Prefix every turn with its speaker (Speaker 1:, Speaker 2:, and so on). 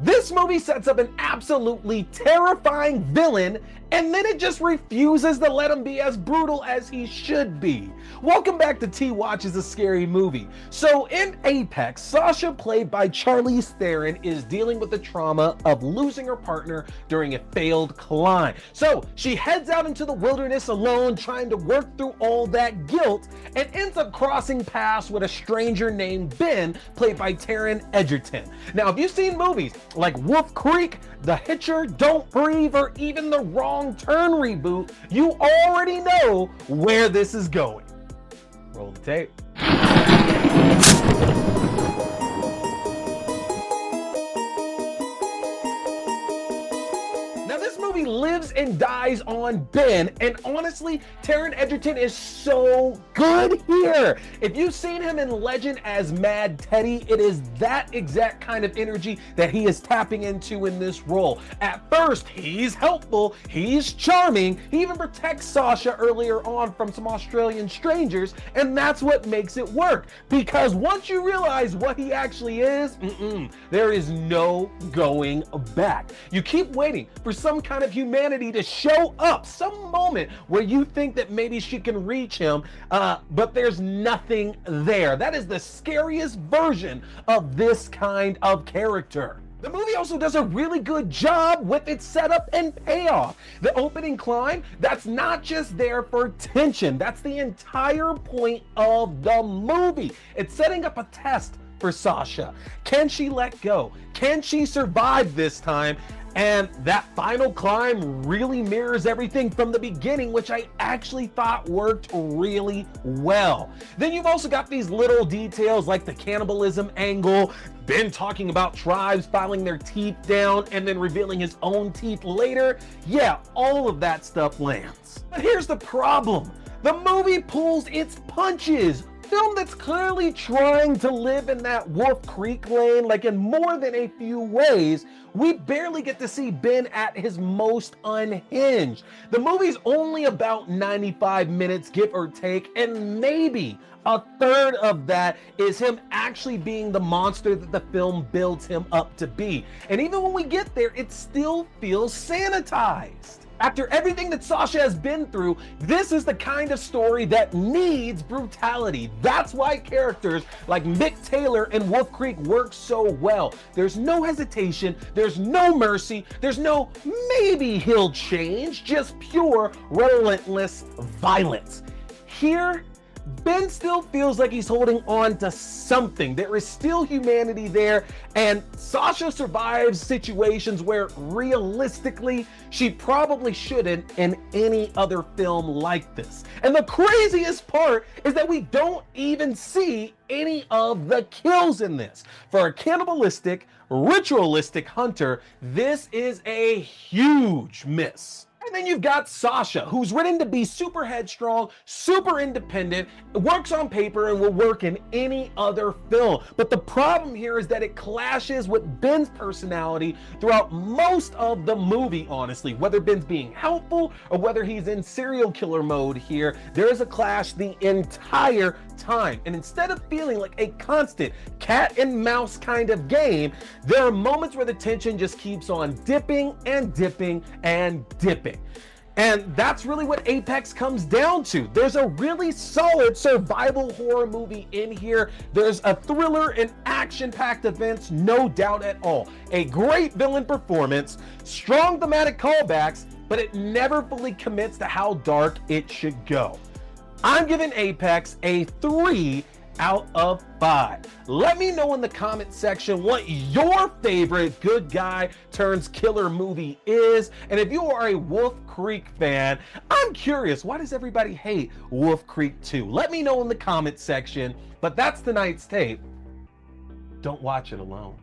Speaker 1: This movie sets up an absolutely terrifying villain, and then it just refuses to let him be as brutal as he should be. Welcome back to T Watches a Scary Movie. So in Apex, Sasha, played by Charlize Theron, is dealing with the trauma of losing her partner during a failed climb. So she heads out into the wilderness alone, trying to work through all that guilt, and ends up crossing paths with a stranger named Ben, played by Taron Egerton. Now, if you've seen movies like Wolf Creek, The Hitcher, Don't Breathe, or even the Wrong Turn reboot, you already know where this is going. Roll the tape. Now, this movie lives and dies on Ben, and honestly, Taron Egerton is so good here. If you've seen him in Legend as Mad Teddy, it is that exact kind of energy that he is tapping into in this role. At first, he's helpful, he's charming, he even protects Sasha earlier on from some Australian strangers, and that's what makes it work. Because once you realize what he actually is, there is no going back. You keep waiting for some kind of humanity to show up, some moment where you think that maybe she can reach him, but there's nothing there. That is the scariest version of this kind of character. The movie also does a really good job with its setup and payoff. The opening climb, that's not just there for tension. That's the entire point of the movie. It's setting up a test for Sasha. Can she let go? Can she survive this time? And that final climb really mirrors everything from the beginning, which I actually thought worked really well. Then you've also got these little details like the cannibalism angle, Ben talking about tribes filing their teeth down and then revealing his own teeth later. Yeah, all of that stuff lands. But here's the problem. The movie pulls its punches. Film that's clearly trying to live in that Wolf Creek lane, like in more than a few ways, we barely get to see Ben at his most unhinged. The movie's only about 95 minutes, give or take, and maybe a third of that is him actually being the monster that the film builds him up to be. And even when we get there, it still feels sanitized. After everything that Sasha has been through, this is the kind of story that needs brutality. That's why characters like Mick Taylor and Wolf Creek work so well. There's no hesitation, there's no mercy, there's no maybe he'll change, just pure, relentless violence. Here, Ben still feels like he's holding on to something. There is still humanity there, and Sasha survives situations where realistically she probably shouldn't in any other film like this. And the craziest part is that we don't even see any of the kills in this. For a cannibalistic, ritualistic hunter, this is a huge miss. And then you've got Sasha, who's written to be super headstrong, super independent, works on paper and will work in any other film. But the problem here is that it clashes with Ben's personality throughout most of the movie, honestly. Whether Ben's being helpful or whether he's in serial killer mode here, there is a clash the entire time. And instead of feeling like a constant cat and mouse kind of game, there are moments where the tension just keeps on dipping and dipping and dipping. And that's really what Apex comes down to. There's a really solid survival horror movie in here. There's a thriller and action-packed events, no doubt at all. A great villain performance, strong thematic callbacks, but it never fully commits to how dark it should go. I'm giving Apex a 3 out of 5. Let me know in the comment section what your favorite good guy turns killer movie is. And if you are a Wolf Creek fan, I'm curious, why does everybody hate Wolf Creek 2? Let me know in the comment section. But that's tonight's tape. Don't watch it alone.